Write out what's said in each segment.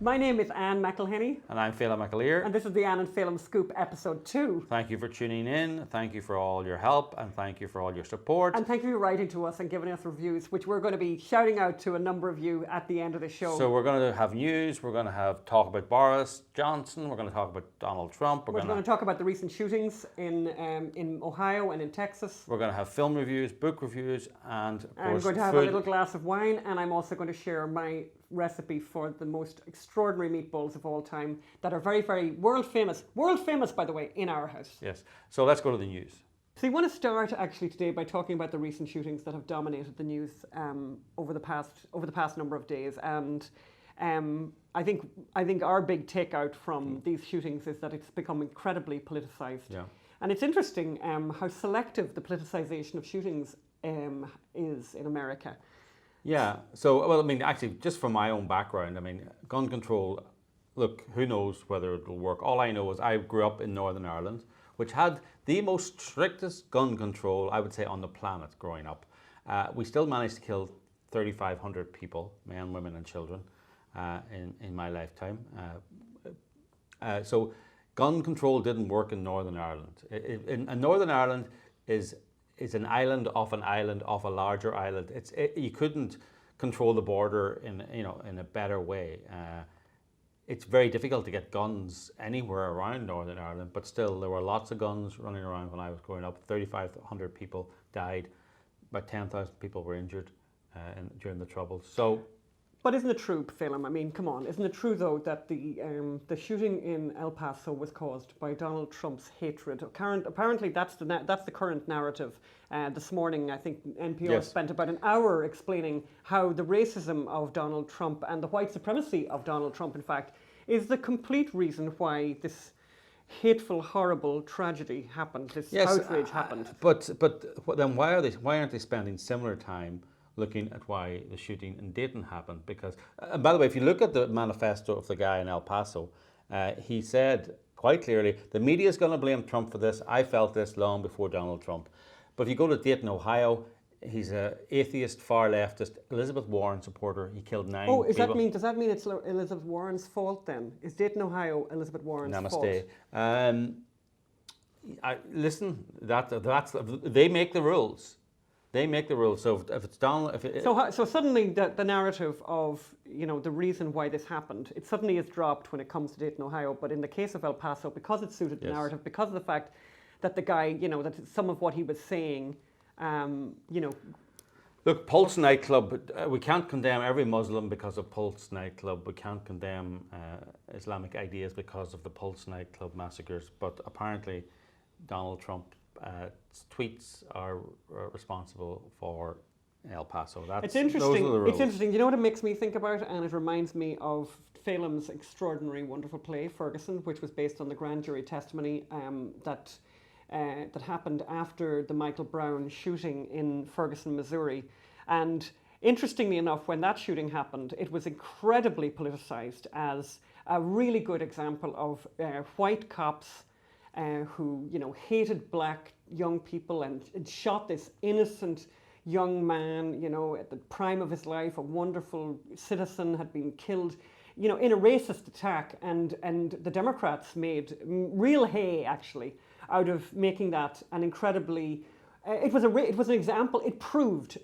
My name is Ann McElhinney. And I'm Phelim Scoop. And this is the Ann Phelim Scoop episode 2. Thank you for tuning in. Thank you for all your help and thank you for all your support. And thank you for writing to us and giving us reviews, which we're going to be shouting out to a number of you at the end of the show. So we're going to have news, we're going to have talk about Boris Johnson, we're going to talk about Donald Trump. We're going to talk about the recent shootings in Ohio and in Texas. We're going to have film reviews, book reviews, and of course, I'm going to have a little glass of wine, and I'm also going to share my recipe for the most extraordinary meatballs of all time that are very, very world famous, by the way, in our house. Yes. So let's go to the news. So you want to start actually today by talking about the recent shootings that have dominated the news over the past number of days, and I think our big takeout from these shootings is that it's become incredibly politicized. Yeah. And it's interesting how selective the politicization of shootings is in America. Yeah, so, well, I mean, actually, just from my own background, I mean, gun control, look, who knows whether it'll work. All I know is I grew up in Northern Ireland, which had the most strictest gun control, I would say, on the planet growing up. We still managed to kill 3,500 people, men, women and children, in my lifetime. So gun control didn't work in Northern Ireland. And Northern Ireland is an island off a larger island. You couldn't control the border in a better way. It's very difficult to get guns anywhere around Northern Ireland, but still there were lots of guns running around when I was growing up. 3,500 people died, about 10,000 people were injured during the Troubles. So. But isn't it true, Phelim? I mean, come on. Isn't it true, though, that the shooting in El Paso was caused by Donald Trump's hatred? Apparently, that's the current narrative. This morning, I think NPR spent about an hour explaining how the racism of Donald Trump and the white supremacy of Donald Trump, in fact, is the complete reason why this hateful, horrible tragedy happened. This outrage happened. But then why aren't they spending similar time looking at why the shooting in Dayton happened? Because, and by the way, if you look at the manifesto of the guy in El Paso, he said quite clearly, the media is going to blame Trump for this. I felt this long before Donald Trump. But if you go to Dayton, Ohio, he's an atheist, far leftist, Elizabeth Warren supporter. He killed 9 people. Does that mean it's Elizabeth Warren's fault then? Is Dayton, Ohio Elizabeth Warren's fault? Namaste. Listen, that's they make the rules. They make the rules. So if it's Donald, so suddenly the narrative of the reason why this happened, it suddenly is dropped when it comes to Dayton, Ohio. But in the case of El Paso, because it suited the narrative, because of the fact that the guy, that some of what he was saying, Look, Pulse nightclub. We can't condemn every Muslim because of Pulse nightclub. We can't condemn Islamic ideas because of the Pulse nightclub massacres. But apparently, Donald Trump. Tweets are responsible for El Paso. It's interesting. Those are the rules. It's interesting. You know what it makes me think about, and it reminds me of Phelim's extraordinary, wonderful play Ferguson, which was based on the grand jury testimony that happened after the Michael Brown shooting in Ferguson, Missouri. And interestingly enough, when that shooting happened, it was incredibly politicized as a really good example of white cops. Who hated black young people and shot this innocent young man, at the prime of his life, a wonderful citizen had been killed, in a racist attack, and the Democrats made real hay actually out of making that an incredibly. It was an example. It proved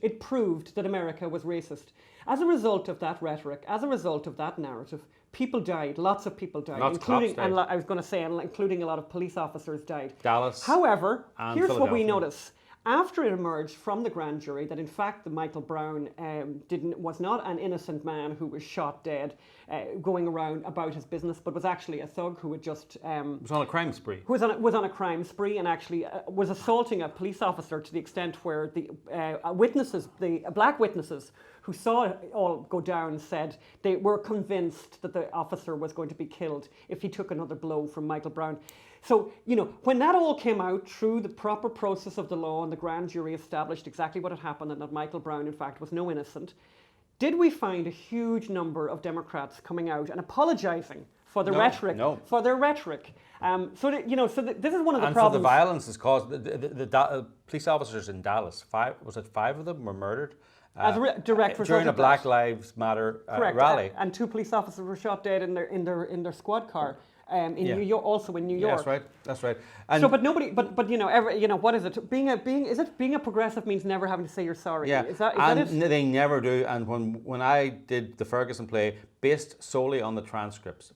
that America was racist. As a result of that rhetoric, as a result of that narrative, people died. Lots of people died, including a lot of police officers died. Dallas. However, here's what we notice. After it emerged from the grand jury that in fact the Michael Brown was not an innocent man who was shot dead, going around about his business, but was actually a thug who had just was on a crime spree. Who was on a crime spree and actually was assaulting a police officer to the extent where the black witnesses who saw it all go down said they were convinced that the officer was going to be killed if he took another blow from Michael Brown. So, when that all came out through the proper process of the law and the grand jury established exactly what had happened and that Michael Brown, in fact, was no innocent, did we find a huge number of Democrats coming out and apologizing for the No, rhetoric, no. for their rhetoric. This is one of the And problems. for the violence is caused. The police officers in Dallas, five of them were murdered As a direct result during a of Black that. Lives Matter Correct. rally. And 2 police officers were shot dead in their squad car in Yeah. New York, also in New York. That's right. And So, but nobody, what is it? Being a progressive means never having to say you're sorry. yeah, Is that and it? they never do. And when I did the Ferguson play, based solely on the transcripts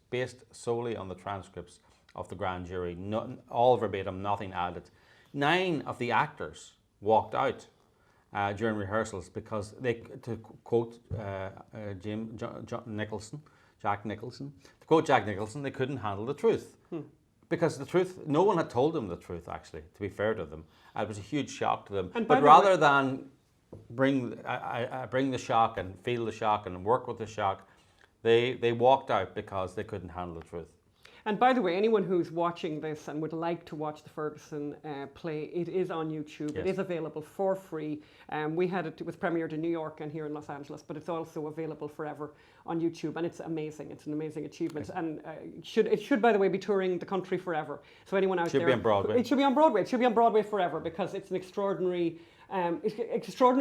of the grand jury, all verbatim, nothing added. 9 of the actors walked out during rehearsals because to quote Jack Nicholson, they couldn't handle the truth. Because the truth, no one had told them the truth, actually, to be fair to them. It was a huge shock to them. But rather than bring the shock and feel the shock and work with the shock, they walked out because they couldn't handle the truth. And by the way, anyone who's watching this and would like to watch the Ferguson play, it is on YouTube. Yes. It is available for free. It was premiered in New York and here in Los Angeles, but it's also available forever on YouTube, and it's amazing. It's an amazing achievement, and it should, by the way, be touring the country forever. So anyone out there, Should be on Broadway. It should be on Broadway. It should be on Broadway forever because it's an extraordinary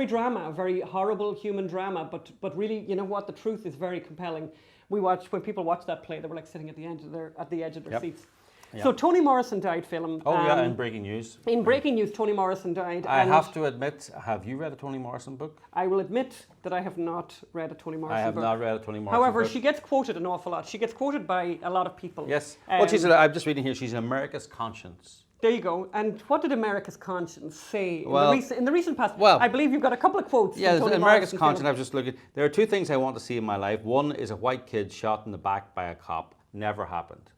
drama, a very horrible human drama. But really, you know what? The truth is very compelling. When people watched that play, they were like sitting at the edge of their seats. Yep. So Toni Morrison died, Phelim. In breaking news. In breaking news, Toni Morrison died. I have to admit, have you read a Toni Morrison book? I will admit that I have not read a Toni Morrison book. I have not read a Toni Morrison However, book. she gets quoted an awful lot. She gets quoted by a lot of people. Yes. I'm just reading here, she's America's conscience. There you go. And what did America's conscience say in the recent past? Well, I believe you've got a couple of quotes. Yeah, from Toni America's Morrison, conscience. Phelim. I was just looking. There are 2 things I want to see in my life. One is a white kid shot in the back by a cop. Never happened.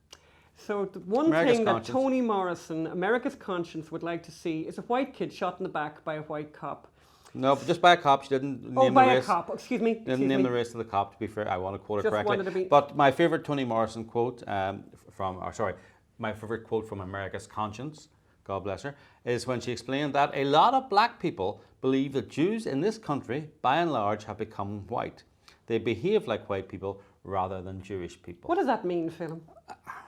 So the one America's thing that conscience. Toni Morrison, America's conscience, would like to see is a white kid shot in the back by a white cop. No, but just by a cop. She didn't name the race. By a cop. Excuse me. Didn't name the race of the cop, to be fair. I want to quote it Just correctly. wanted to be- But my favourite Toni Morrison quote my favourite quote from America's conscience, God bless her, is when she explained that a lot of black people believe that Jews in this country, by and large, have become white. They behave like white people rather than Jewish people. What does that mean, Phelim?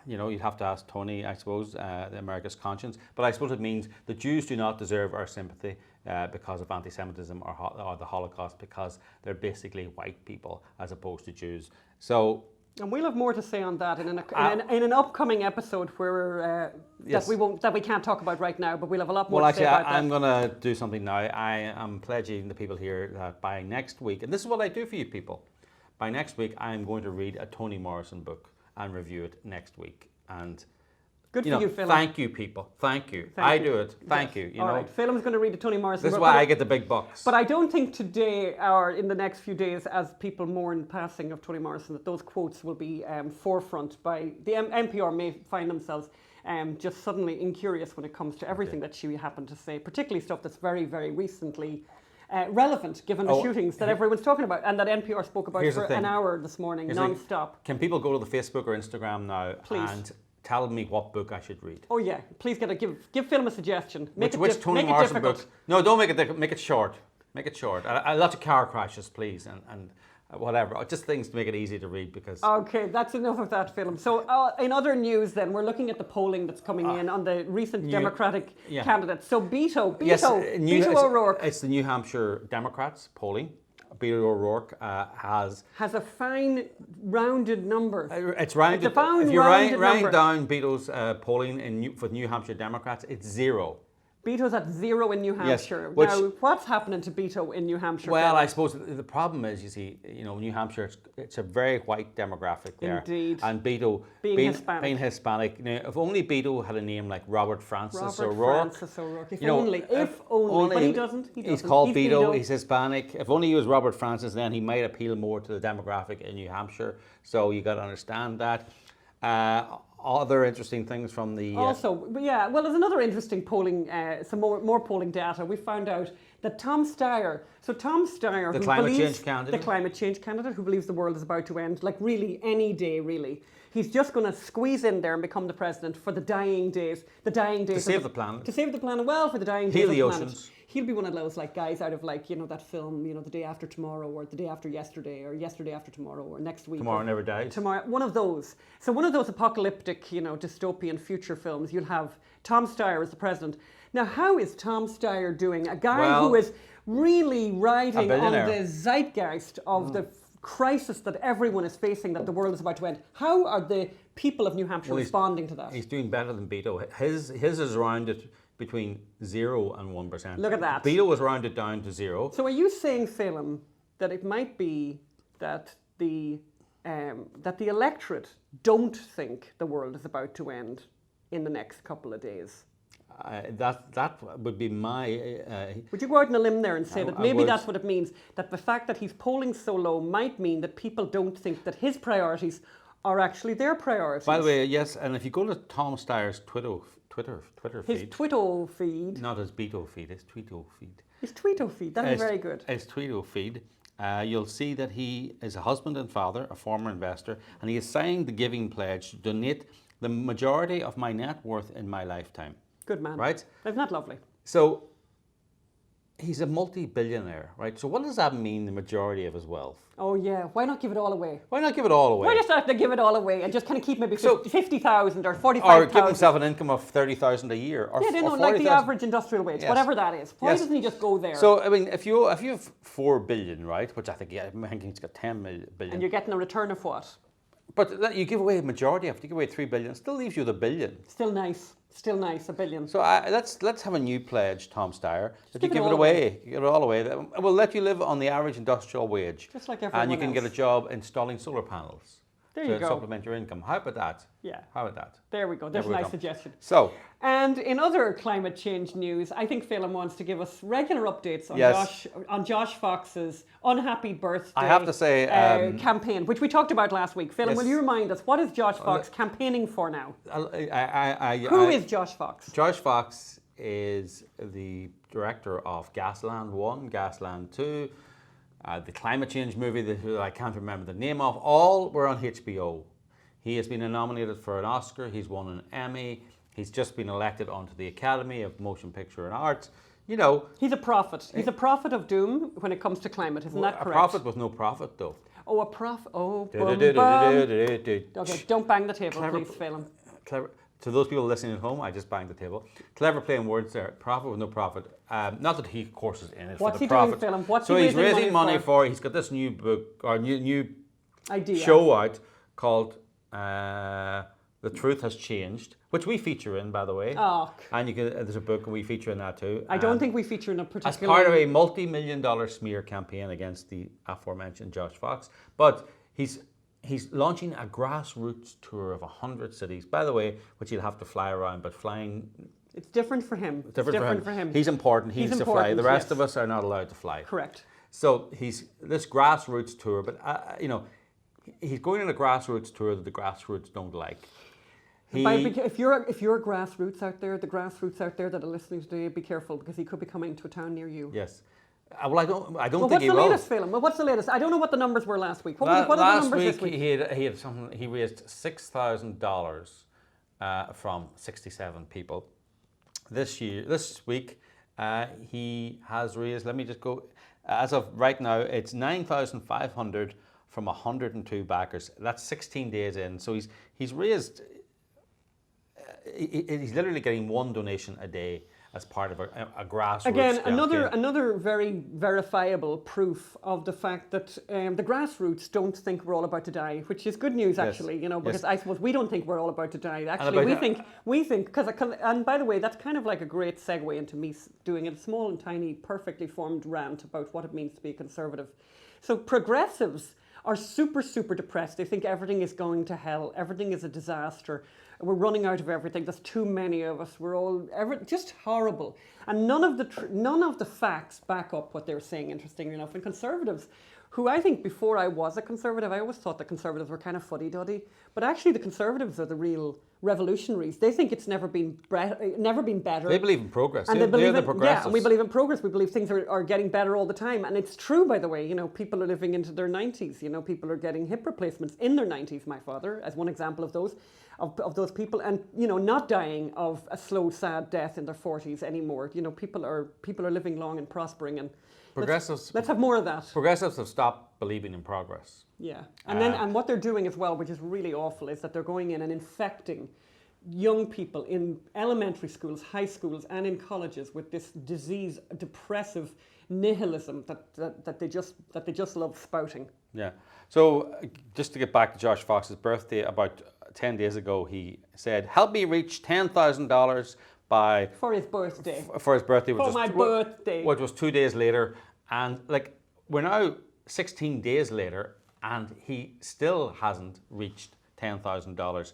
You'd have to ask Toni, I suppose, the America's conscience. But I suppose it means the Jews do not deserve our sympathy because of anti-Semitism or the Holocaust, because they're basically white people as opposed to Jews. So. And we'll have more to say on that in an upcoming episode where Yes. that we can't talk about right now, but we'll have a lot more to say about that. I'm going to do something now. I am pledging the people here that by next week, and this is what I do for you people, by next week I'm going to read a Toni Morrison book and review it next week. And Good for you, Phelim. Thank you, people. Thank you. I do it. Thank you. All right. Phelim's going to read the Toni Morrison book. This is why I get the big bucks. But I don't think today or in the next few days, as people mourn passing of Toni Morrison, that those quotes will be forefront by the NPR may find themselves just suddenly incurious when it comes to everything that she happened to say, particularly stuff that's very, very recently relevant given the shootings that everyone's talking about and that NPR spoke about for an hour this morning, non-stop. Can people go to the Facebook or Instagram now Please. and tell me what book I should read? Oh yeah, please give Phelim a suggestion. Which Toni Morrison book? No, don't make it difficult. Make it short. Make it short. A lot of car crashes, please, and whatever. Just things to make it easy to read because. Okay, that's enough of that, Phelim. So in other news, then we're looking at the polling that's coming in on the recent Democratic candidates. So Beto O'Rourke. It's the New Hampshire Democrats polling. Beto O'Rourke has a fine rounded number. It's rounded. It's a fine if you rounded write number. down Beto's polling for New Hampshire Democrats, it's 0. Beto's at 0 in New Hampshire. Yes, now, what's happening to Beto in New Hampshire? Well, I suppose the problem is, you see, New Hampshire, it's a very white demographic there. Indeed. And Beto, being Hispanic, if only Beto had a name like Robert Francis O'Rourke. If only. But he doesn't. He's called Beto. He's Hispanic. If only he was Robert Francis, then he might appeal more to the demographic in New Hampshire. So you got to understand that. Other interesting things from the... there's another interesting polling, some more polling data. We found out that Tom Steyer, The who climate believes, change candidate? the climate change candidate who believes the world is about to end, like really any day, really. He's just going to squeeze in there and become the president for the dying days. To save the planet. To save the planet, well, for the dying days Heal of the the planet. oceans. He'll be one of those like guys out of like, you know, that film, you know, The Day After Tomorrow or The Day After Yesterday or Yesterday After Tomorrow or Next Week. Tomorrow Never Dies. Tomorrow, one of those. So one of those apocalyptic, you know, dystopian future films, you'll have Tom Steyer as the president. Now, how is Tom Steyer doing? A guy who is really riding on the zeitgeist of the crisis that everyone is facing, that the world is about to end. How are the people of New Hampshire responding to that? He's doing better than Beto. His is rounded between 0 and 1%. Look at that. Beto was rounded down to 0. So are you saying, Phelim, that it might be that the electorate don't think the world is about to end in the next couple of days? That would be my... Would you go out on a limb there and say that maybe that's what it means? That the fact that he's polling so low might mean that people don't think that his priorities are actually their priorities. By the way, yes, and if you go to Tom Steyer's Twitter feed... His Twitto feed. Not his Beto feed, his Tweeto feed. His Twitto feed, that is very good. His Tweeto feed. You'll see that he is a husband and father, a former investor, and he has signed the giving pledge to donate the majority of my net worth in my lifetime. Good man. Right? Isn't that lovely? So, he's a multi-billionaire, right? So what does that mean, the majority of his wealth? Oh yeah, why not give it all away? Why not give it all away? Why just have to give it all away and just kind of keep maybe 50,000 or 45,000? Or give himself an income of 30,000 a year. Or, yeah, they know, like the average industrial wage, whatever that is. Why doesn't he just go there? So, I mean, if you have 4 billion, right, which I think he's got 10 billion. And you're getting a return of what? But you give away a majority of it, you give away 3 billion, it still leaves you the billion. Still nice, $1 billion. So let's have a new pledge, Tom Steyer, that you give it away. You give it all away. We'll let you live on the average industrial wage. Just like everyone And you can else. get a job installing solar panels. There you to go. supplement your income. How about that? Yeah. How about that? There we go. There's a nice suggestion. So. And in other climate change news, I think Phelim wants to give us regular updates on Josh Fox's unhappy birthday. I have to say, campaign, which we talked about last week. Phelim, will you remind us, what is Josh Fox campaigning for now? Who is Josh Fox? Josh Fox is the director of Gasland 1, Gasland 2, the climate change movie that I can't remember the name of. All were on HBO. He has been nominated for an Oscar. He's won an Emmy. He's just been elected onto the Academy of Motion Picture and Arts. You know, he's a prophet. He's a prophet of doom when it comes to climate. Isn't that correct? A prophet with no profit, though. Oh, a prophet. Oh, okay, don't bang the table, please, Phelim. Clever. To those people listening at home, I just banged the table. Clever playing words there. Prophet with no profit. Not that he, of course, is in it for the profit. What's he doing, Phelim? What's so he he's raising money for? He's got this new book or new idea show out called The Truth Has Changed, which we feature in, by the way. Oh. And you can, there's a book and we feature in that too. I don't think we feature in a particular... As part of a multi-million-dollar smear campaign against the aforementioned Josh Fox. But he's launching a grassroots tour of 100 cities, by the way, which he'll have to fly around, but flying... It's different for him. Different for him. He's important. He's to fly. The rest of us are not allowed to fly. Correct. So he's this grassroots tour, but you know, he's going on a grassroots tour that the grassroots don't like. If you're grassroots out there, the grassroots out there that are listening today, be careful because he could be coming to a town near you. Yes. Well, I don't think he will. What's the latest, Phelim? Well, what's the latest? I don't know what the numbers were last week. What are the numbers this week? He had something. He raised $6,000 from 67 people. This week, he has raised. Let me just go. As of right now, it's 9,500 from 102 backers. That's 16 days in. So he's raised. He's literally getting one donation a day as part of a grassroots Again, campaign. another very verifiable proof of the fact that the grassroots don't think we're all about to die, which is good news actually. You know, because I suppose we don't think we're all about to die. Actually, we think because and by the way, that's kind of like a great segue into me doing a small and tiny, perfectly formed rant about what it means to be a conservative. So progressives are super depressed. They think everything is going to hell. Everything is a disaster. We're running out of everything. There's too many of us. We're all just horrible. And none of the facts back up what they're saying, interestingly enough. And conservatives, who I think before I was a conservative, I always thought the conservatives were kind of fuddy-duddy. But actually the conservatives are the real revolutionaries. They think it's never been better. They believe in progress. And they're the and progressives. we believe in progress. We believe things are getting better all the time. And it's true, by the way. You know, people are living into their 90s. You know, people are getting hip replacements in their 90s. My father, as one example of those people, and you know, not dying of a slow, sad death in their 40s anymore. You know, people are living long and prospering. And progressives. Let's have more of that. Progressives have stopped believing in progress. Yeah, and what they're doing as well, which is really awful, is that they're going in and infecting young people in elementary schools, high schools, and in colleges with this disease, depressive nihilism that they just love spouting. Yeah. So just to get back to Josh Fox's birthday, about 10 days ago, he said, "Help me reach $10,000 by for his birthday." For his birthday, birthday, which was 2 days later, and like we're now 16 days later, and he still hasn't reached $10,000.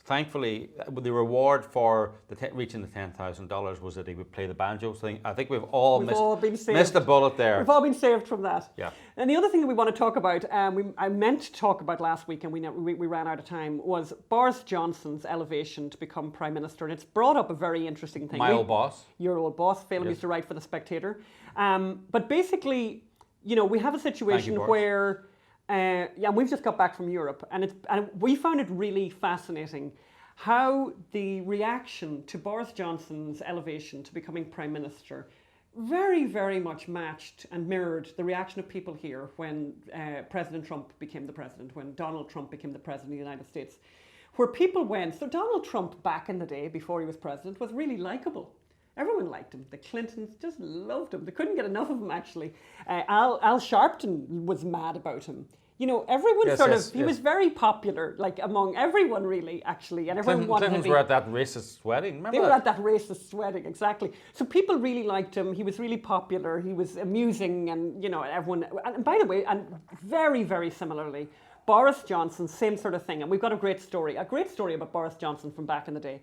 Thankfully, the reward for reaching the $10,000 was that he would play the banjo thing. I think we've all missed the bullet there. We've all been saved from that. Yeah. And the other thing that we want to talk about, I meant to talk about last week, and we ran out of time, was Boris Johnson's elevation to become Prime Minister. And it's brought up a very interesting thing. My old boss. Your old boss. Phelim used to write for The Spectator. But basically, you know, we have a situation where... we've just got back from Europe, and we found it really fascinating how the reaction to Boris Johnson's elevation to becoming Prime Minister very, very much matched and mirrored the reaction of people here when President Trump became the president, when Donald Trump became the president of the United States, where people went, so Donald Trump back in the day before he was president was really likable. Everyone liked him. The Clintons just loved him. They couldn't get enough of him, actually. Al Sharpton was mad about him. You know, everyone he was very popular, like among everyone really, actually. And everyone wanted Clintons were at that racist wedding, remember They were at that racist wedding, exactly. So people really liked him. He was really popular. He was amusing and, you know, everyone... And by the way, and very, very similarly, Boris Johnson, same sort of thing. And we've got a great story about Boris Johnson from back in the day.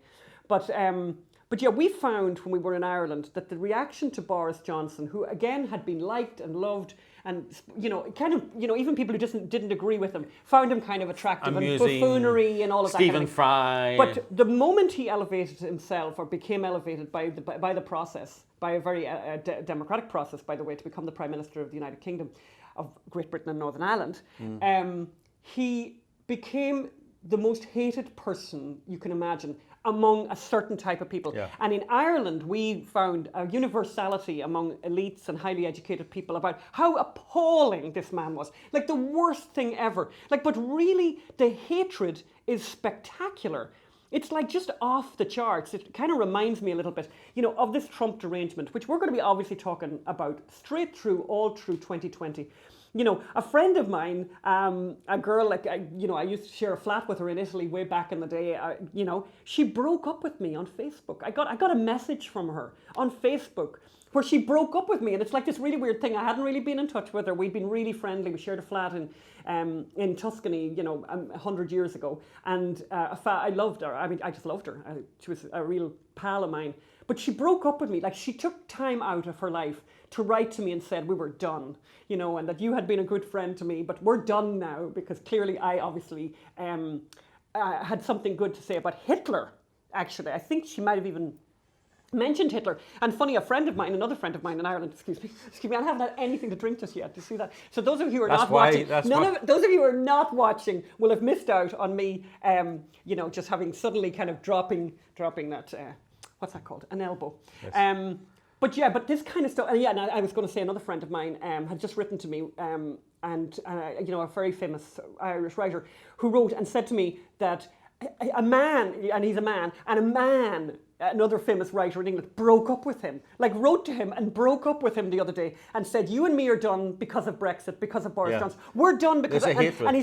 But yeah, we found when we were in Ireland that the reaction to Boris Johnson, who again had been liked and loved, and you know, kind of, you know, even people who didn't agree with him found him kind of attractive, amusing, and buffoonery and all of Stephen that. Fry. But the moment he elevated himself, or became elevated by the process, by a very democratic process, by the way, to become the Prime Minister of the United Kingdom of Great Britain and Northern Ireland, he became the most hated person you can imagine among a certain type of people. Yeah. And in Ireland, we found a universality among elites and highly educated people about how appalling this man was. Like the worst thing ever. Like, but really, the hatred is spectacular. It's like just off the charts. It kind of reminds me a little bit, you know, of this Trump derangement, which we're going to be obviously talking about straight through, all through 2020. You know, a friend of mine, a girl, I used to share a flat with her in Italy way back in the day. You know, she broke up with me on Facebook. I got a message from her on Facebook where she broke up with me, and it's like this really weird thing. I hadn't really been in touch with her. We'd been really friendly. We shared a flat in Tuscany, you know, 100 years ago, and I loved her. I mean, I just loved her. She was a real pal of mine. But she broke up with me. Like, she took time out of her life to write to me and said we were done, you know, and that you had been a good friend to me, but we're done now, because clearly I obviously had something good to say about Hitler, actually. I think she might have even mentioned Hitler. And funny, another friend of mine in Ireland, excuse me, I haven't had anything to drink just yet. Do you see that? So those of you who are not watching, those of you who are not watching will have missed out on me, you know, just having suddenly kind of dropping that, what's that called? An elbow. Yes. But this kind of stuff, and I was going to say another friend of mine had just written to me, you know, a very famous Irish writer who wrote and said to me that a man, and he's a man, and a man, another famous writer in England, broke up with him, like wrote to him and broke up with him the other day and said, you and me are done because of Brexit, because of Boris Johnson. We're done because of, and he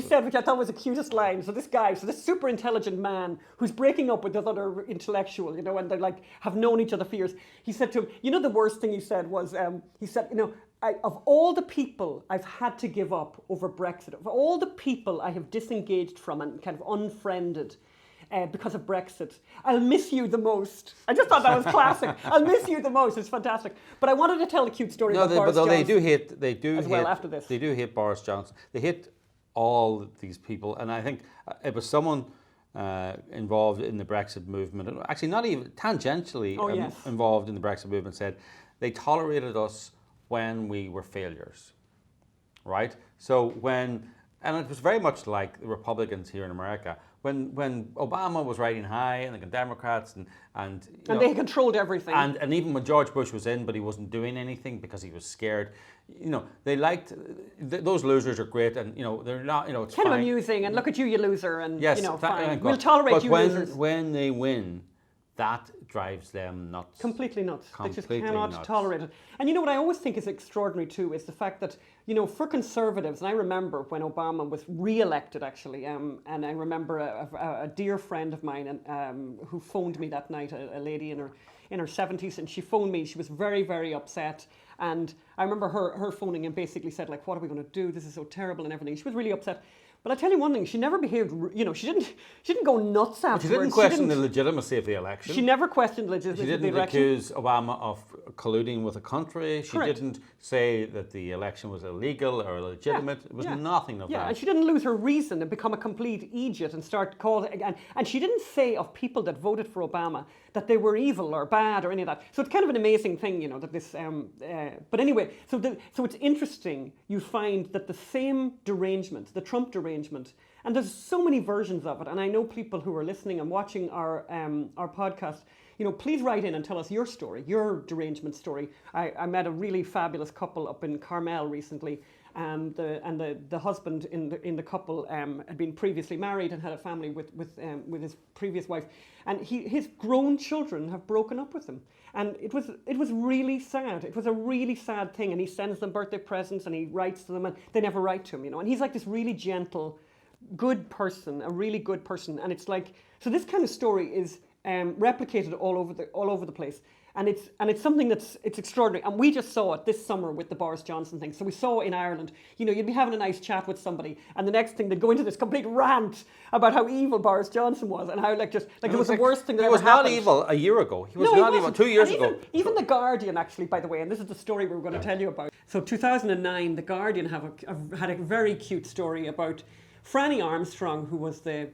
said, which I thought was the cutest line. So this super intelligent man who's breaking up with this other intellectual, you know, and they like have known each other for years. He said to him, you know, the worst thing he said was, he said, you know, of all the people I've had to give up over Brexit, of all the people I have disengaged from and kind of unfriended because of Brexit, I'll miss you the most. I just thought that was classic. I'll miss you the most. It's fantastic. But I wanted to tell a cute story about Boris Johnson. They do hate after this. They do hate Boris Johnson. They hate all these people, and I think it was someone involved in the Brexit movement, and actually not even tangentially involved in the Brexit movement, said they tolerated us when we were failures, right? So and it was very much like the Republicans here in America, when Obama was riding high and the Democrats and they controlled everything. And even when George Bush was in, but he wasn't doing anything because he was scared. They liked those losers are great, and they're not. It's kind fine. of amusing, and look at you, you loser, and yes, fine. We'll tolerate you losers. But when they win, that drives them nuts. Completely nuts. Completely they just cannot nuts. tolerate it. And what I always think is extraordinary too is the fact that, for conservatives, and I remember when Obama was re-elected actually, and I remember a dear friend of mine who phoned me that night, a lady in her 70s, and she phoned me. She was very, very upset. And I remember her phoning and basically said, like, what are we going to do? This is so terrible and everything. She was really upset. But I tell you one thing, she never behaved, she didn't go nuts afterwards. She didn't question the legitimacy of the election. She never questioned the legitimacy of the election. She didn't accuse Obama of colluding with a country. She didn't say that the election was illegal or illegitimate. It was nothing of that. Yeah, and she didn't lose her reason and become a complete idiot and start calling again. And she didn't say of people that voted for Obama that they were evil or bad or any of that. So it's kind of an amazing thing, that this. But anyway, so it's interesting. You find that the same derangement, the Trump derangement, and there's so many versions of it. And I know people who are listening and watching our podcast. Please write in and tell us your story, your derangement story. I met a really fabulous couple up in Carmel recently. And the husband in the couple had been previously married and had a family with his previous wife, and his grown children have broken up with him, and it was really sad. It was a really sad thing, and he sends them birthday presents and he writes to them, and they never write to him, and he's like this really gentle, good person, a really good person, and it's like, so this kind of story is replicated all over the place. And it's something it's extraordinary. And we just saw it this summer with the Boris Johnson thing. So we saw in Ireland, you'd be having a nice chat with somebody, and the next thing they'd go into this complete rant about how evil Boris Johnson was and how it was the worst thing that ever happened. He was not evil a year ago. He was not evil 2 years ago. Even The Guardian, actually, by the way, and this is the story we were going to tell you about. So 2009, The Guardian had a very cute story about Franny Armstrong, who was the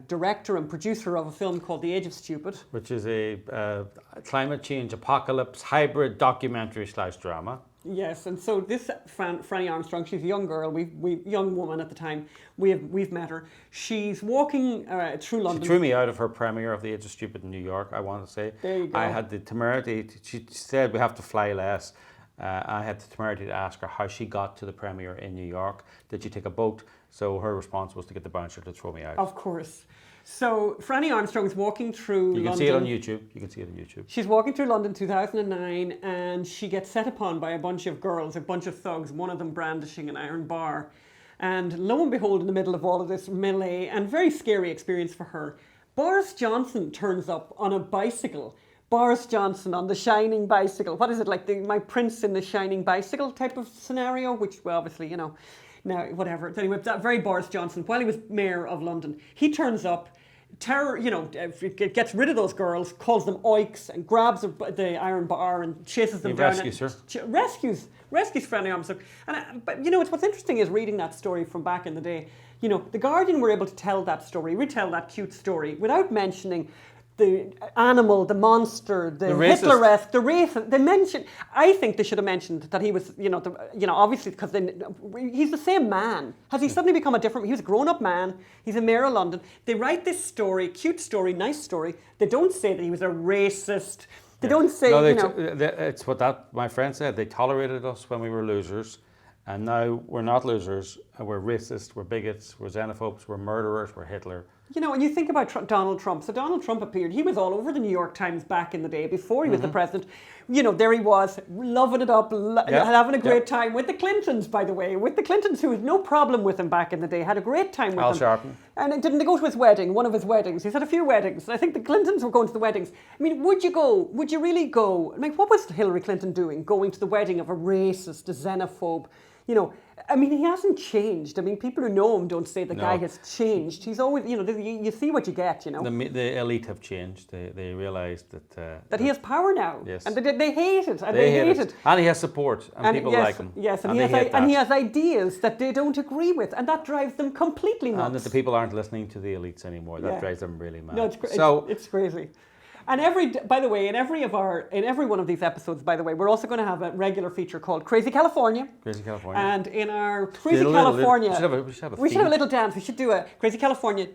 director and producer of a film called The Age of Stupid, which is a climate change apocalypse hybrid documentary / drama. Yes, and so this Franny Armstrong, she's a young girl, young woman at the time. We've met her. She's walking through London. She threw me out of her premiere of The Age of Stupid in New York, I want to say. There you go. I had the temerity. She said we have to fly less. I had the temerity to ask her how she got to the premiere in New York. Did she take a boat? So her response was to get the bouncer to throw me out. Of course. So Franny Armstrong's walking through London. You can see it on YouTube. You can see it on YouTube. She's walking through London 2009, and she gets set upon by a bunch of girls, a bunch of thugs, one of them brandishing an iron bar. And lo and behold, in the middle of all of this melee, and very scary experience for her, Boris Johnson turns up on a bicycle. Boris Johnson on the shining bicycle. What is it, like my prince in the shining bicycle type of scenario? Which, well, obviously, now, whatever. Anyway, that very Boris Johnson, while he was mayor of London, he turns up, gets rid of those girls, calls them oiks, and grabs the iron bar and chases them down. Rescues her. Rescues Franny Armstrong. But what's interesting is reading that story from back in the day. The Guardian were able to tell that story, retell that cute story, without mentioning the animal, the monster, the Hitler-esque, the racist. They mentioned. I think they should have mentioned that he was, obviously because he's the same man. Has he suddenly become a different? He was a grown-up man. He's a mayor of London. They write this story, cute story, nice story. They don't say that he was a racist. They don't say, it's what my friend said. They tolerated us when we were losers, and now we're not losers. We're racist. We're bigots. We're xenophobes. We're murderers. We're Hitler. And you think about Donald Trump. So Donald Trump appeared. He was all over the New York Times back in the day before he was the president. There he was, loving it up, having a great time with the Clintons, by the way. With the Clintons, who had no problem with him back in the day, had a great time with Al him. Sharpton. And didn't they go to his wedding, one of his weddings? He's had a few weddings. I think the Clintons were going to the weddings. I mean, would you go? Would you really go? I mean, what was Hillary Clinton doing, going to the wedding of a racist, a xenophobe? He hasn't changed. I mean, people who know him don't say the guy has changed. He's always, you see what you get, The elite have changed. They realised that he has power now. Yes. And they they hate it, and they hate it. And he has support, and people yes, like him. Yes, and he has ideas that they don't agree with, and that drives them completely nuts. And that the people aren't listening to the elites anymore. That drives them really mad. No, it's crazy. And by the way, in every one of these episodes, by the way, we're also going to have a regular feature called Crazy California. Crazy California. And in our Crazy California, we should have a little dance. We should do a Crazy California.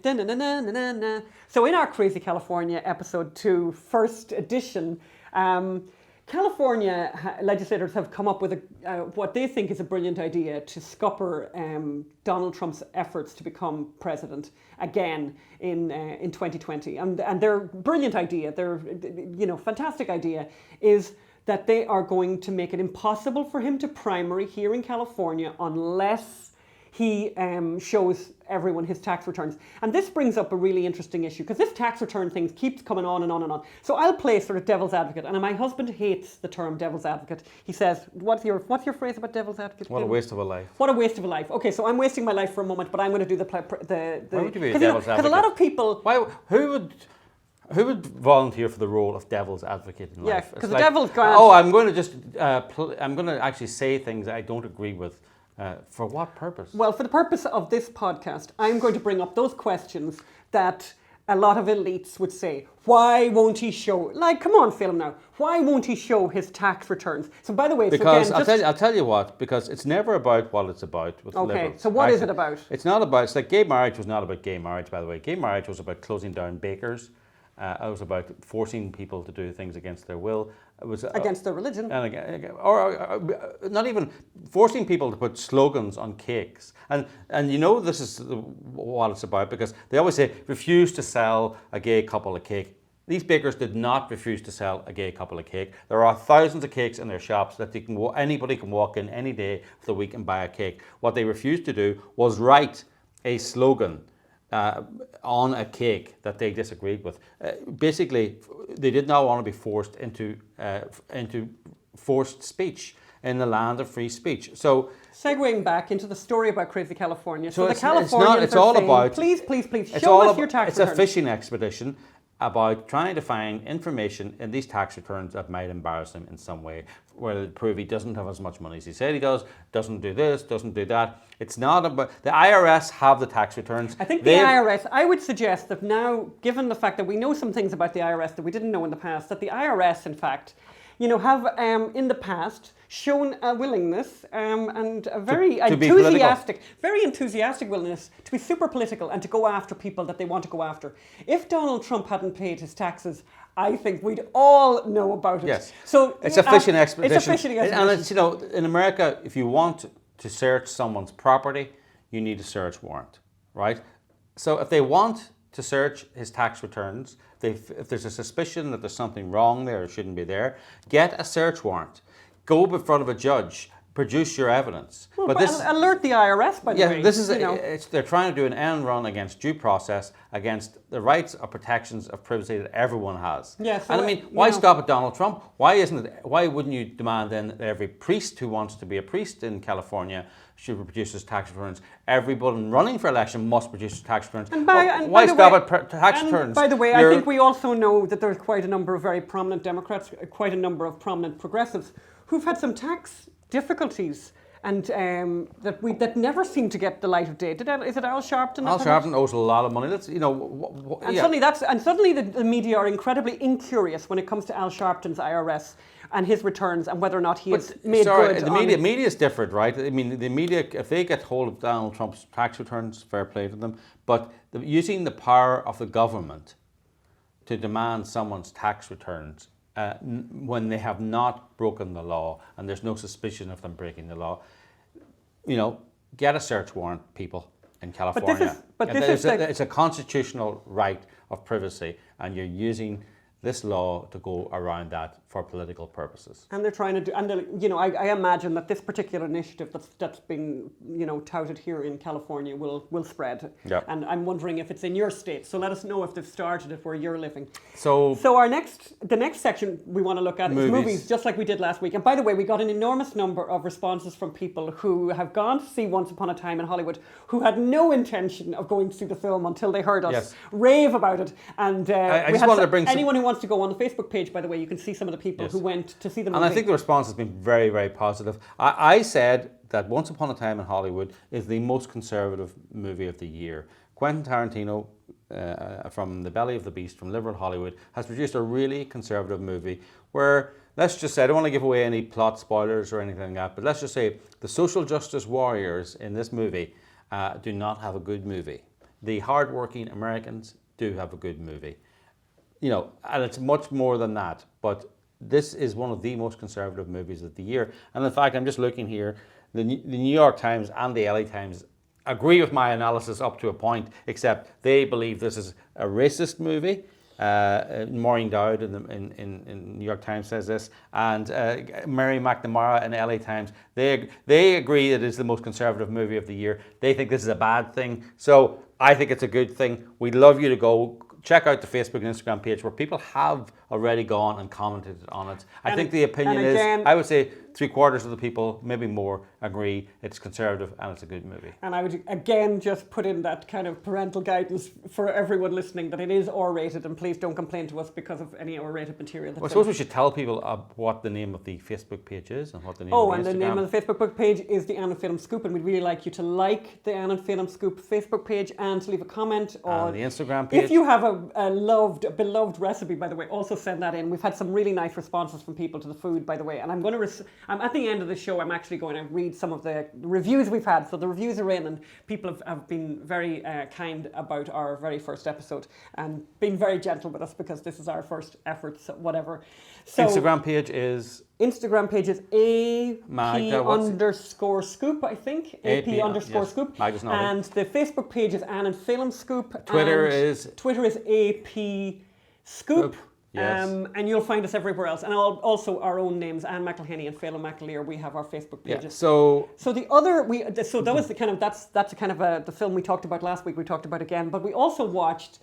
So in our Crazy California episode 2, first edition, California legislators have come up with what they think is a brilliant idea to scupper Donald Trump's efforts to become president again in 2020. And their brilliant idea, their fantastic idea, is that they are going to make it impossible for him to primary here in California unless he shows everyone his tax returns. And this brings up a really interesting issue, because this tax return thing keeps coming on and on and on. So I'll play sort of devil's advocate, and my husband hates the term devil's advocate. He says, what's your phrase about devil's advocate? What a waste of a life. What a waste of a life. Okay, so I'm wasting my life for a moment, but I'm going to do the Why would you be a devil's advocate? Because a lot of people... Who would volunteer for the role of devil's advocate in life? Yeah, because the devil's gone... Oh, I'm going to just... I'm going to actually say things I don't agree with. For what purpose? Well, for the purpose of this podcast, I'm going to bring up those questions that a lot of elites would say. Why won't he show? Like, come on, Phelim, now. Why won't he show his tax returns? So, by the way, because I'll tell you what. Because it's never about what it's about with liberals. So what is it about? It's not about. It's like gay marriage was not about gay marriage. By the way, gay marriage was about closing down bakers. It was about forcing people to do things against their will. It was against their religion, or not even forcing people to put slogans on cakes. And this is what it's about, because they always say refuse to sell a gay couple a cake. These bakers did not refuse to sell a gay couple a cake. There are thousands of cakes in their shops that anybody can walk in any day of the week and buy a cake. What they refused to do was write a slogan on a cake that they disagreed with. Basically, they did not want to be forced into forced speech in the land of free speech. So, segueing back into the story about Crazy California. So the Californians are saying, please show us your tax returns. It's a fishing expedition about trying to find information in these tax returns that might embarrass him in some way, where it prove he doesn't have as much money as he said he does, doesn't do this, doesn't do that. It's not about... The IRS have the tax returns. I think the IRS... I would suggest that now, given the fact that we know some things about the IRS that we didn't know in the past, that the IRS, in fact, have in the past shown a willingness and a very enthusiastic willingness to be super political and to go after people that they want to go after. If Donald Trump hadn't paid his taxes, I think we'd all know about it. Yes. So it's a fishing expedition. It's a fishing expedition. And it's, in America, if you want to search someone's property, you need a search warrant, right? So if they want to search his tax returns, if there's a suspicion that there's something wrong there or shouldn't be there, get a search warrant. Go in front of a judge. Produce your evidence. Well, but alert the IRS, by the way. Yeah, this is they're trying to do an end run against due process, against the rights or protections of privacy that everyone has. Yeah, so and I mean, why stop at Donald Trump? Why wouldn't you demand then that every priest who wants to be a priest in California should produce his tax returns? Everyone running for election must produce his tax returns. Why stop at tax returns? By the way, I think we also know that there's quite a number of very prominent Democrats, quite a number of prominent progressives who've had some tax difficulties and that never seem to get the light of day. Is it Al Sharpton? Al Sharpton owes a lot of money. That's suddenly the media are incredibly incurious when it comes to Al Sharpton's IRS and his returns and whether or not he has made good. The media is different, right? I mean, the media, if they get hold of Donald Trump's tax returns, fair play to them. But using the power of the government to demand someone's tax returns when they have not broken the law and there's no suspicion of them breaking the law, get a search warrant, people, in California. It's a constitutional right of privacy, and you're using this law to go around that for political purposes. And they're trying to do, I imagine that this particular initiative that's being, touted here in California will spread. Yep. And I'm wondering if it's in your state. So let us know if they've started it where you're living. So the next section we want to look at is movies, just like we did last week. And by the way, we got an enormous number of responses from people who have gone to see Once Upon a Time in Hollywood, who had no intention of going to see the film until they heard us rave about it. And I just wanted to bring anyone who wants to go on the Facebook page, by the way, you can see some of the people who went to see the movie. And I think the response has been very, very positive. I said that Once Upon a Time in Hollywood is the most conservative movie of the year. Quentin Tarantino, from the belly of the beast, from liberal Hollywood, has produced a really conservative movie where, let's just say, I don't want to give away any plot spoilers or anything like that, but let's just say the social justice warriors in this movie do not have a good movie. The hardworking Americans do have a good movie. You know, and it's much more than that, but this is one of the most conservative movies of the year. And in fact, I'm just looking here, the New York Times and the LA Times agree with my analysis up to a point, except they believe this is a racist movie. Maureen Dowd in New York Times says this, and Mary McNamara in LA Times, they agree it is the most conservative movie of the year. They think this is a bad thing. So I think it's a good thing. We'd love you to go check out the Facebook and Instagram page where people have already gone and commented on it. I think the opinion is, I would say 3/4 of the people, maybe more, agree it's conservative and it's a good movie. And I would again just put in that kind of parental guidance for everyone listening that it is R-rated, and please don't complain to us because of any R-rated material. Well, I suppose we should tell people what the name of the Facebook page is and what the name of the Instagram. And the name of the Facebook page is the Ann Phelim Scoop, and we'd really like you to like the Ann Phelim Scoop Facebook page and to leave a comment on the Instagram page. If you have a beloved recipe, by the way, also send that in. We've had some really nice responses from people to the food, by the way, and I'm going to I'm at the end of the show, I'm actually going to read some of the reviews we've had. So the reviews are in, and people have been very kind about our very first episode and been very gentle with us because this is our first efforts, whatever. So Instagram page is AP_scoop, I think. AP_scoop. And the Facebook page is Ann Phelim Scoop. Twitter is AP Scoop. Yes. And you'll find us everywhere else, and also our own names, Anne McElhenney and Phelim McAleer. We have our Facebook pages. Yeah, so that was the kind of that's kind of the film we talked about last week. We talked about again, but we also watched.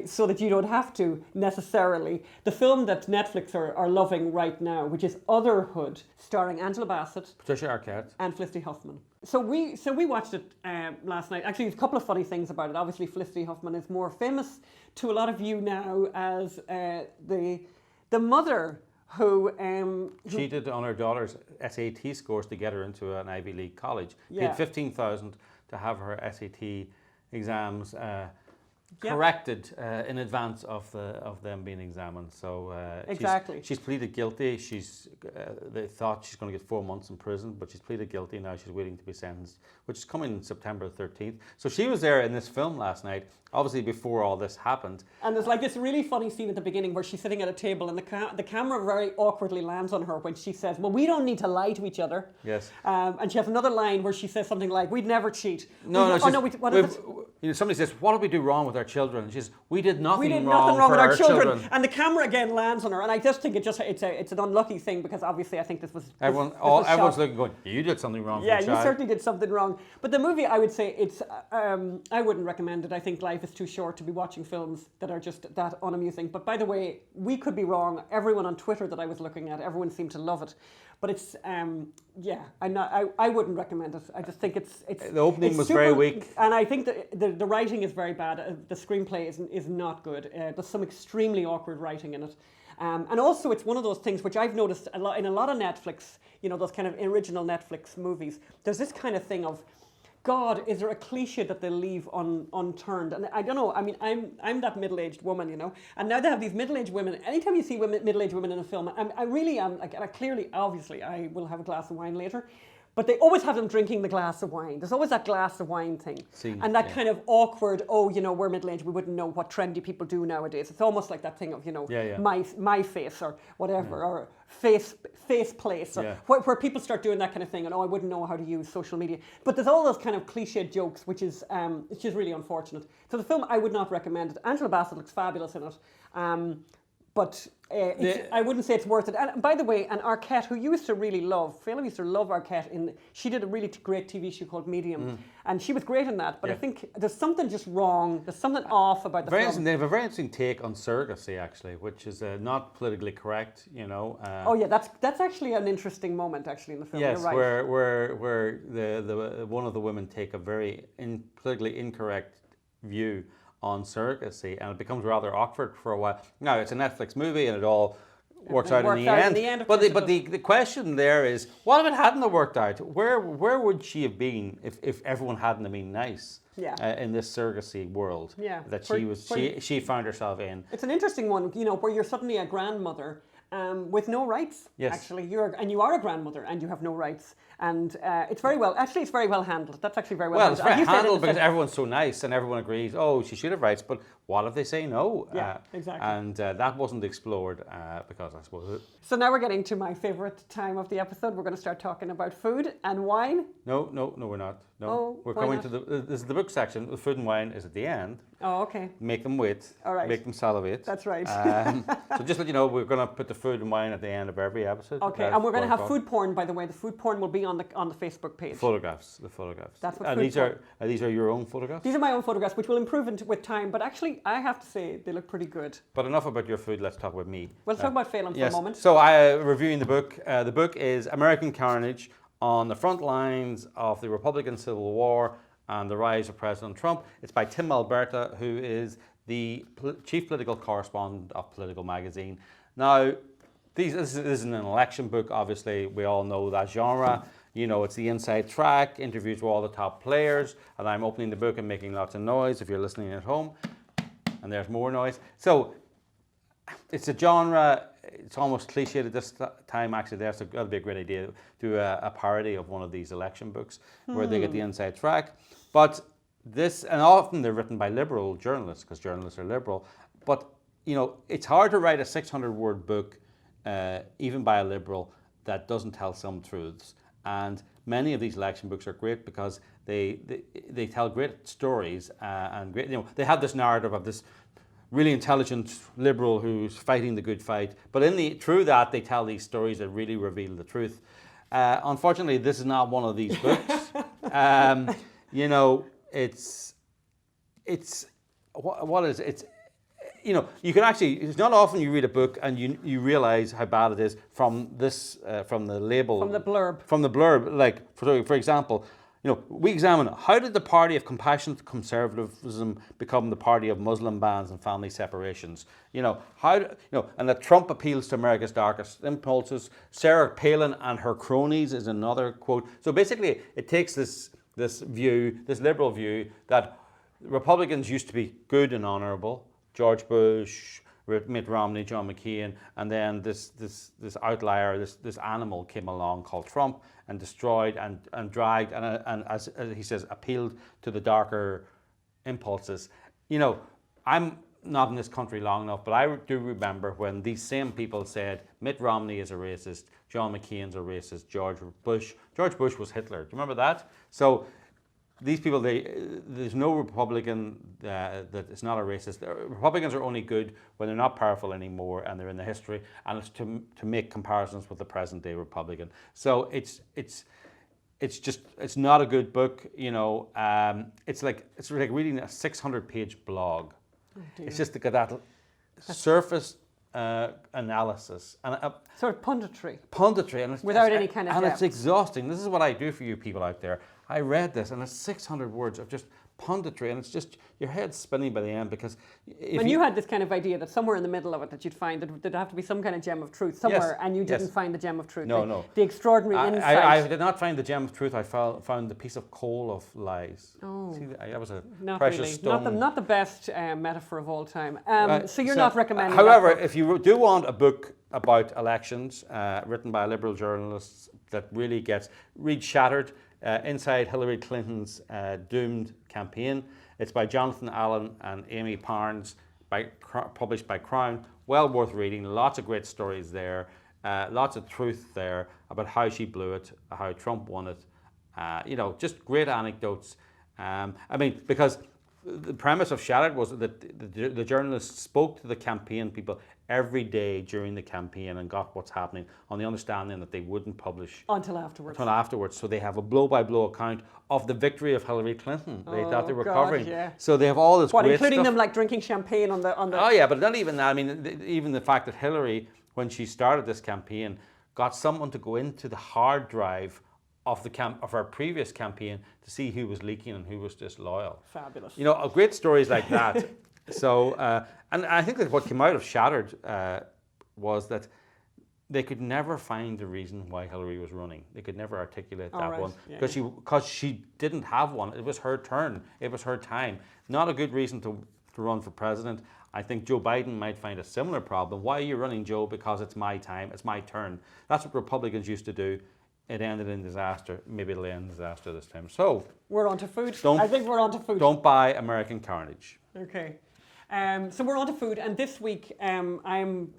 So that you don't have to necessarily, the film that Netflix are loving right now, which is Otherhood, starring Angela Bassett, Patricia Arquette, and Felicity Huffman. So we watched it last night. Actually, there's a couple of funny things about it. Obviously, Felicity Huffman is more famous to a lot of you now as the mother who cheated on her daughter's SAT scores to get her into an Ivy League college. Paid $15,000 to have her SAT exams corrected in advance of them being examined. So exactly, she's pleaded guilty. They thought she's going to get 4 months in prison, but she's pleaded guilty now. She's waiting to be sentenced, which is coming September 13th. So she was there in this film last night, obviously before all this happened. And there's like this really funny scene at the beginning where she's sitting at a table and the camera very awkwardly lands on her when she says, "Well, we don't need to lie to each other." Yes. And she has another line where she says something like, "We'd never cheat." Somebody says, "What did we do wrong with our children?" And she says, "We did nothing wrong with our children." And the camera again lands on her, and I just think it's an unlucky thing because obviously I think this was everyone's looking going, "You did something wrong." Yeah, you certainly did something wrong. But the movie, I would say it's I wouldn't recommend it. I think life is too short to be watching films that are just that unamusing. But by the way, we could be wrong. Everyone on Twitter that I was looking at, everyone seemed to love it. But it's I wouldn't recommend it. I just think it's the opening was very weak, and I think the writing is very bad. The screenplay is not good. There's some extremely awkward writing in it. And also, it's one of those things which I've noticed a lot in a lot of Netflix, those kind of original Netflix movies. There's this kind of thing of, God, is there a cliche that they leave unturned? And I don't know. I mean, I'm that middle-aged woman, and now they have these middle-aged women. Anytime you see middle-aged women in a film, I really am like, obviously, I will have a glass of wine later. But they always have them drinking the glass of wine. There's always that glass of wine thing. And that kind of awkward, we're middle-aged, we wouldn't know what trendy people do nowadays. It's almost like that thing of, my face or whatever, or face place, or where people start doing that kind of thing, and I wouldn't know how to use social media. But there's all those kind of cliche jokes, which is, it's just really unfortunate. So the film, I would not recommend it. Angela Bassett looks fabulous in it. But I wouldn't say it's worth it. And by the way, and Arquette, who used to really love, Phelim used to love Arquette. She did a really great TV show called Medium, and she was great in that. But I think there's something just wrong. There's something off about the film. They have a very interesting take on surrogacy, actually, which is not politically correct. That's actually an interesting moment, actually, in the film. Yes, you're right. where the one of the women take a very politically incorrect view on surrogacy, and it becomes rather awkward for a while. Now, it's a Netflix movie, and it all works out in the end. But the question there is, what if it hadn't have worked out? Where would she have been if everyone hadn't have been nice? In this surrogacy world that she found herself in. It's an interesting one, where you're suddenly a grandmother with no rights. Yes. Actually, you are a grandmother and you have no rights. And it's very well handled. That's actually very well handled. Well, it's very handled because everyone's so nice and everyone agrees, oh, she should have rights, but what if they say no? Yeah, exactly. And that wasn't explored because I suppose... So now we're getting to my favourite time of the episode. We're going to start talking about food and wine. No, we're not. No, oh, we're coming to this is the book section. The food and wine is at the end. Oh, okay. Make them wait. All right. Make them salivate. That's right. So just let you know, we're going to put the food and wine at the end of every episode. Okay, and we're going to have food porn, by the way. The food porn will be on the Facebook page. The photographs. That's what. And these are your own photographs? These are my own photographs, which will improve with time. But actually, I have to say, they look pretty good. But enough about your food. Let's talk about me. Well, let's talk about Phelim for a moment. So I reviewing the book. The book is American Carnage: On the Front Lines of the Republican Civil War and the Rise of President Trump. It's by Tim Alberta, who is the chief political correspondent of Political magazine. Now, this is an election book. Obviously, we all know that genre. It's the inside track, interviews with all the top players, and I'm opening the book and making lots of noise if you're listening at home. And there's more noise. So it's a genre, it's almost cliched at this time, actually. That'd be a great idea to do a parody of one of these election books where they get the inside track. But and often they're written by liberal journalists because journalists are liberal. But, it's hard to write a 600-word book, even by a liberal, that doesn't tell some truths. And many of these election books are great because they tell great stories and great, they have this narrative of this really intelligent liberal who's fighting the good fight. But through that, they tell these stories that really reveal the truth. Unfortunately, this is not one of these books. What is it? You can actually, it's not often you read a book and you realize how bad it is from the label. From the blurb. From the blurb. Like, for example, we examine how did the party of compassionate conservatism become the party of Muslim bans and family separations? And that Trump appeals to America's darkest impulses. Sarah Palin and her cronies is another quote. So basically, it takes this liberal view that Republicans used to be good and honourable. George Bush, Mitt Romney, John McCain, and then this outlier, this animal came along called Trump and destroyed and dragged and as he says, appealed to the darker impulses. I'm not in this country long enough, but I do remember when these same people said Mitt Romney is a racist, John McCain's a racist, George Bush was Hitler. Do you remember that? So these people, there's no Republican that is not a racist. Republicans are only good when they're not powerful anymore and they're in the history, and it's to make comparisons with the present day Republican. So it's not a good book. It's like reading a 600-page blog. Oh, it's just to get that surface analysis and sort of punditry, and without any kind of depth. And it's exhausting. This is what I do for you people out there. I read this and it's 600 words of just punditry, and it's just your head's spinning by the end because you had this kind of idea that somewhere in the middle of it that you'd find that there'd have to be some kind of gem of truth somewhere, and you didn't find the gem of truth. No. The extraordinary insight. I did not find the gem of truth. I found the piece of coal of lies. Oh, see, that was a not precious really. stone. Not the best metaphor of all time. So you're not recommending. However, if you do want a book about elections written by a liberal journalist that really read Shattered. Inside Hillary Clinton's doomed campaign. It's by Jonathan Allen and Amy Parnes, published by Crown. Well worth reading. Lots of great stories there. Lots of truth there about how she blew it, how Trump won it. Just great anecdotes. Because the premise of Shattered was that the journalists spoke to the campaign people every day during the campaign and got what's happening on the understanding that they wouldn't publish until afterwards. So they have a blow-by-blow account of the victory of Hillary Clinton. They thought they were covering. Yeah. So they have all this great including stuff. them like drinking champagne on the. Oh yeah, but not even that. Even the fact that Hillary, when she started this campaign, got someone to go into the hard drive of our previous campaign to see who was leaking and who was disloyal. Fabulous. You know, great stories like that. So, and I think that what came out of Shattered was that they could never find the reason why Hillary was running. They could never articulate that one because she didn't have one. It was her turn. It was her time. Not a good reason to run for president. I think Joe Biden might find a similar problem. Why are you running, Joe? Because it's my time. It's my turn. That's what Republicans used to do. It ended in disaster. Maybe it'll end in disaster this time. So we're on to food. I think we're on to food. Don't buy American Carnage. Okay. So we're on to food, and this week I'm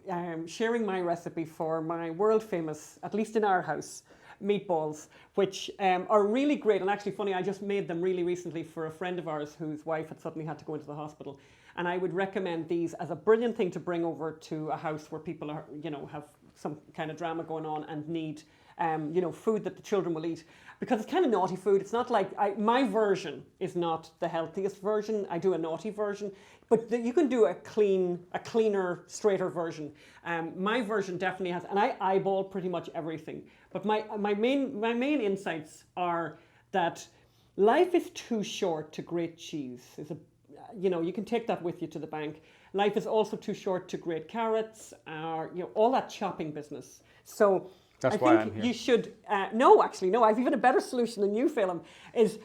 sharing my recipe for my world famous, at least in our house, meatballs, which are really great and actually funny. I just made them really recently for a friend of ours whose wife had suddenly had to go into the hospital, and I would recommend these as a brilliant thing to bring over to a house where people are, have some kind of drama going on and need, food that the children will eat. Because it's kind of naughty food. It's not like, my version is not the healthiest version. I do a naughty version. But you can do a cleaner, straighter version. My version definitely has, and I eyeball pretty much everything. But my main insights are that life is too short to grate cheese. You can take that with you to the bank. Life is also too short to grate carrots, all that chopping business. So that's I why think I'm here. you should, no, I've even a better solution than you, Phelim, is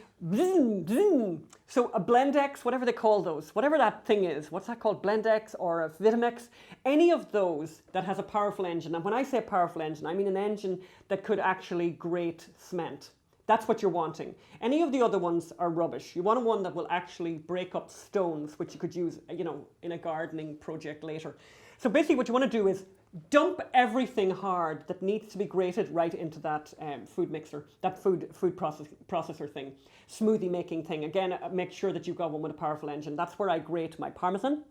so a Blendex, whatever they call those, whatever that thing is, what's that called, Blendex or a Vitamex, any of those that has a powerful engine. And when I say a powerful engine, I mean an engine that could actually grate cement. That's what you're wanting. Any of the other ones are rubbish. You want one that will actually break up stones, which you could use, in a gardening project later. So basically what you want to do is dump everything hard that needs to be grated right into that food mixer, that food processor thing, smoothie making thing. Again, make sure that you've got one with a powerful engine. That's where I grate my Parmesan,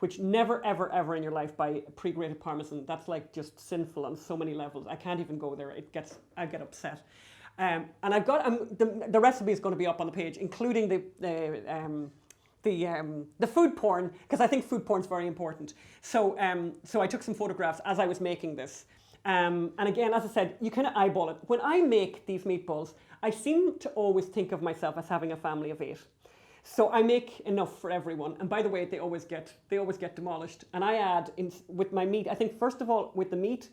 which never, ever, ever in your life buy pre-grated Parmesan. That's like just sinful on so many levels. I can't even go there. I get upset. And I've got the recipe is going to be up on the page, including the food porn, because I think food porn is very important. So I took some photographs as I was making this. And again, as I said, you kind of eyeball it. When I make these meatballs, I seem to always think of myself as having a family of 8. So I make enough for everyone. And by the way, they always get demolished. And I add with my meat, I think first of all, with the meat,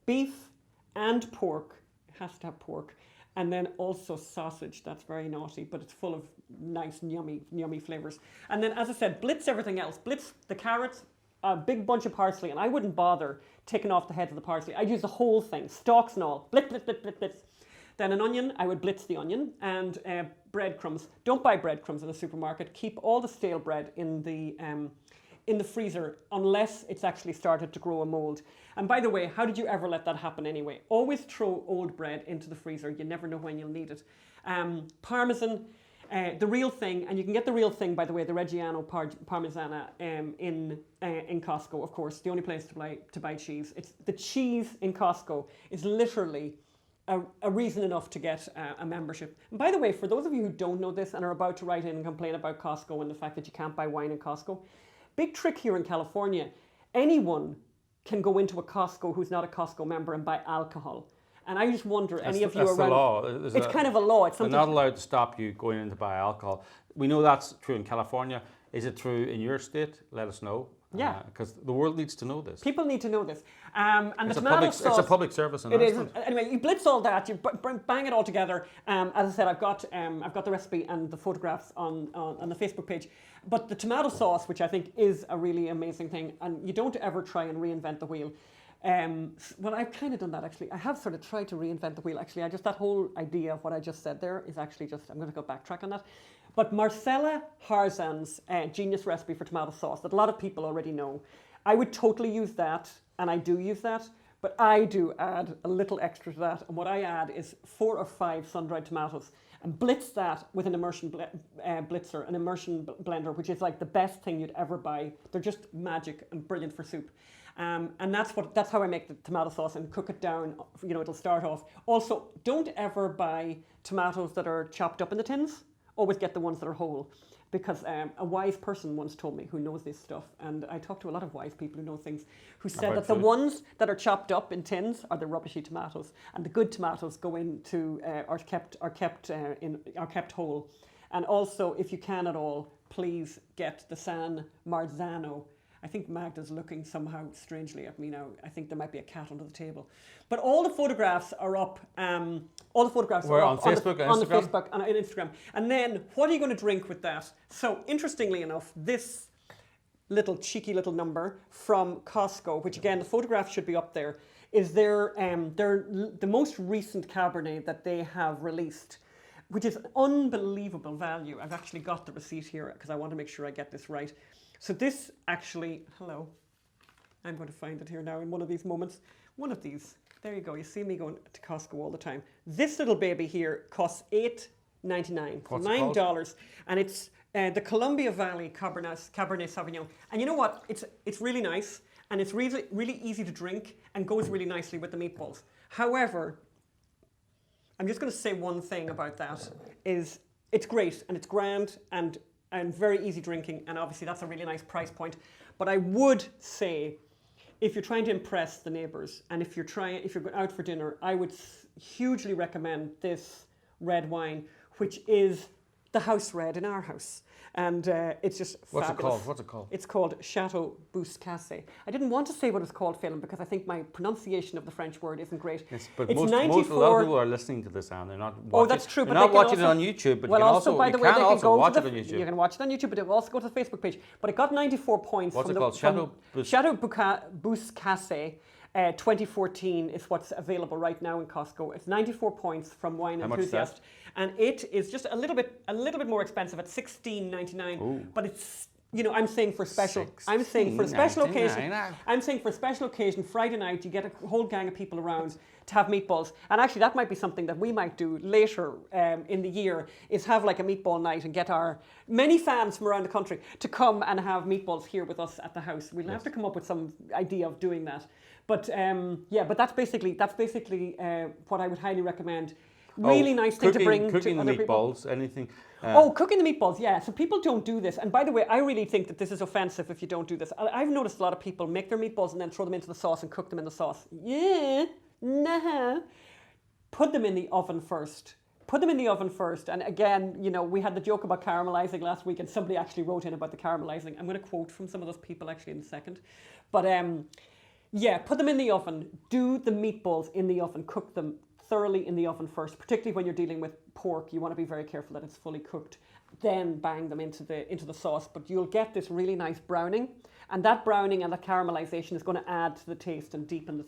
beef and pork. It has to have pork. And then also sausage. That's very naughty, but it's full of nice, yummy flavors. And then, as I said, blitz everything else. Blitz the carrots, a big bunch of parsley, and I wouldn't bother taking off the heads of the parsley. I'd use the whole thing, stalks and all. Blitz, blitz, blitz, blitz, blitz. Then an onion, I would blitz the onion, and breadcrumbs. Don't buy breadcrumbs in a supermarket. Keep all the stale bread in the freezer unless it's actually started to grow a mold. And by the way, how did you ever let that happen anyway? Always throw old bread into the freezer. You never know when you'll need it. Parmesan, the real thing, and you can get the real thing, by the way, the Reggiano Parmigiana in Costco, of course, the only place to buy cheese. It's the cheese in Costco is literally a reason enough to get a membership. And by the way, for those of you who don't know this and are about to write in and complain about Costco and the fact that you can't buy wine in Costco, big trick here in California, anyone can go into a Costco who's not a Costco member and buy alcohol. And I just wonder, any of you around... That's the law. It's kind of a law. It's they're not allowed to stop you going in to buy alcohol. We know that's true in California. Is it true in your state? Let us know. Yeah. Because the world needs to know this. People need to know this. And it's the tomato sauce... It's a public service announcement. It is. Anyway, you blitz all that, you bang it all together. As I said, I've got the recipe and the photographs on the Facebook page. But the tomato sauce, which I think is a really amazing thing, and you don't ever try and reinvent the wheel. Well, I've kind of done that actually. I have sort of tried to reinvent the wheel actually. That whole idea of what I just said there is actually I'm going to go backtrack on that. But Marcella Harzan's genius recipe for tomato sauce that a lot of people already know, I would totally use that, and I do use that, but I do add a little extra to that. And what I add is 4 or 5 sun-dried tomatoes and blitz that with an immersion blitzer, an immersion blender, which is like the best thing you'd ever buy. They're just magic and brilliant for soup. And that's how I make the tomato sauce and cook it down. It'll start off. Also, don't ever buy tomatoes that are chopped up in the tins always get the ones that are whole. Because a wise person once told me, who knows this stuff, and I talk to a lot of wise people who know things, who said that the ones that are chopped up in tins are the rubbishy tomatoes, and the good tomatoes go into are kept whole. And also, if you can at all, please get the San Marzano. I think Magda's looking somehow strangely at me now. I think there might be a cat under the table. But all the photographs are up. All the photographs are up on Facebook on the Facebook and Instagram. And then, what are you going to drink with that? So, interestingly enough, this cheeky little number from Costco, which again, the photograph should be up there, is the most recent Cabernet that they have released, which is unbelievable value. I've actually got the receipt here because I want to make sure I get this right. So this actually, hello, I'm going to find it here now in one of these moments. One of these, there you go. You see me going to Costco all the time. This little baby here costs $8.99, $9, and it's the Columbia Valley Cabernet Sauvignon. And you know what? It's really nice, and it's really, really easy to drink and goes really nicely with the meatballs. However, I'm just going to say one thing about that, is it's great and it's grand and very easy drinking, and obviously that's a really nice price point. But I would say, if you're trying to impress the neighbours, and if you're going out for dinner, I would hugely recommend this red wine, which is the house red in our house. And it's just fabulous. What's it called? It's called Chateau Bouscasse. I didn't want to say what it's called, Phelim, because I think my pronunciation of the French word isn't great. Yes, but it's a lot of people are listening to this, Anne. They're not watching. Oh, that's true. They're not watching it on YouTube, but you can also watch it on YouTube. You can watch it on YouTube, but it'll also go to the Facebook page. But it got 94 points. What's it called? Chateau Bouscasse. 2014 is what's available right now in Costco. It's 94 points from Wine Enthusiast, and it is just a little bit more expensive at $16.99. But it's, I'm saying for special occasion. I'm saying for a special occasion, Friday night, you get a whole gang of people around to have meatballs. And actually, that might be something that we might do later in the year, is have like a meatball night and get our many fans from around the country to come and have meatballs here with us at the house. We'll have to come up with some idea of doing that. But but that's basically what I would highly recommend. Really nice thing to bring to other people. Cooking the meatballs, anything. Cooking the meatballs, yeah. So people don't do this. And by the way, I really think that this is offensive if you don't do this. I've noticed a lot of people make their meatballs and then throw them into the sauce and cook them in the sauce. Yeah, nah. Put them in the oven first. And again, we had the joke about caramelizing last week, and somebody actually wrote in about the caramelizing. I'm going to quote from some of those people actually in a second. But put them in the oven. Do the meatballs in the oven. Cook them thoroughly in the oven first, particularly when you're dealing with pork. You want to be very careful that it's fully cooked. Then bang them into the sauce. But you'll get this really nice browning, and that browning and that caramelization is going to add to the taste and deepen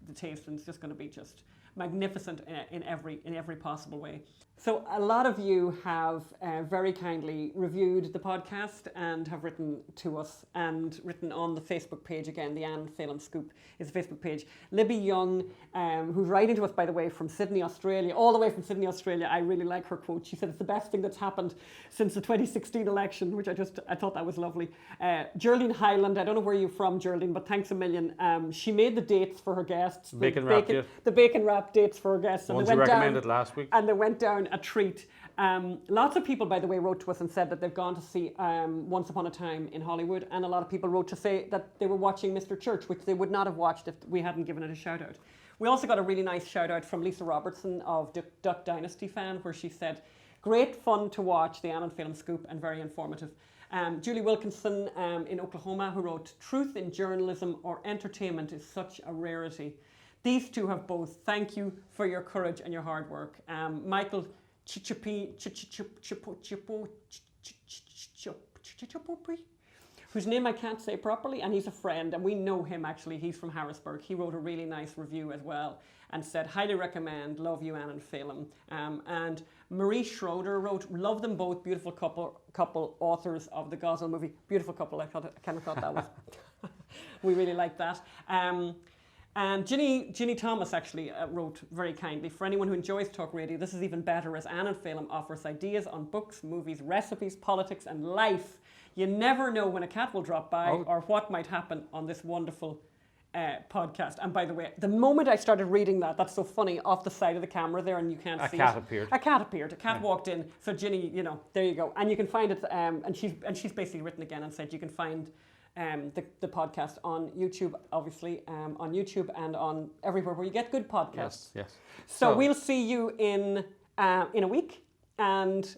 the taste, and it's just going to be just magnificent in every possible way. So a lot of you have very kindly reviewed the podcast and have written to us and written on the Facebook page. Again, the Ann Phelim Scoop is the Facebook page. Libby Young, who's writing to us, by the way, from Sydney, Australia, all the way from Sydney, Australia. I really like her quote. She said it's the best thing that's happened since the 2016 election, which I thought that was lovely. Geraldine Highland, I don't know where you're from, Geraldine, but thanks a million. She made the dates for her guests. The bacon wrap dates for her guests. And they went recommended last week. And they went down a treat. Lots of people, by the way, wrote to us and said that they've gone to see Once Upon a Time in Hollywood, and a lot of people wrote to say that they were watching Mr. Church, which they would not have watched if we hadn't given it a shout out. We also got a really nice shout out from Lisa Robertson of Duck Dynasty fan, where she said, great fun to watch the Ann Phelim Scoop and very informative. Julie Wilkinson in Oklahoma, who wrote, truth in journalism or entertainment is such a rarity. These two have both. Thank you for your courage and your hard work. Michael whose name I can't say properly, and he's a friend, and we know him actually. He's from Harrisburg. He wrote a really nice review as well and said, highly recommend, love you, Ann and Phelim. And Marie Schroeder wrote, love them both, beautiful couple, authors of the Gosnell movie. Beautiful couple, I kind of thought that was. We really like that. And Ginny Thomas actually wrote very kindly, for anyone who enjoys talk radio, this is even better as Ann and Phelim offers ideas on books, movies, recipes, politics and life. You never know when a cat will drop by or what might happen on this wonderful podcast. And by the way, the moment I started reading that's so funny, off the side of the camera there, and you can't see cat it. appeared. A cat appeared. A cat walked in. So Ginny, there you go. And you can find it. And she's basically written again and said you can find the podcast on YouTube, obviously, on YouTube and on everywhere where you get good podcasts. Yes. So we'll see you in a week, and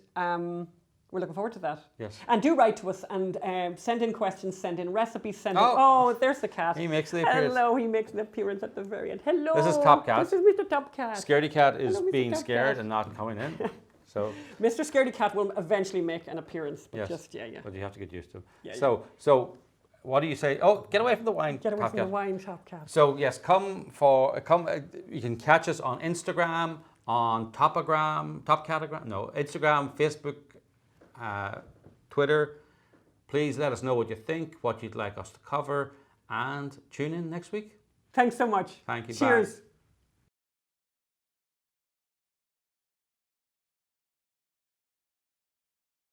we're looking forward to that. Yes. And do write to us and send in questions, send in recipes, there's the cat. He makes the appearance. Hello, he makes an appearance at the very end. Hello. This is Top Cat. This is Mr. Top Cat. Scaredy Cat is Hello, Mr. being Top scared Cat. and not coming in. So Mr. Scaredy Cat will eventually make an appearance. But yes. yeah. But you have to get used to. Yeah, So what do you say? Oh, get away from the wine. Get away Top from Cat. the wine, Top Cat. So yes, come. You can catch us on Instagram, on Instagram, Facebook, Twitter. Please let us know what you think, what you'd like us to cover, and tune in next week. Thanks so much. Thank you. Cheers. Bye.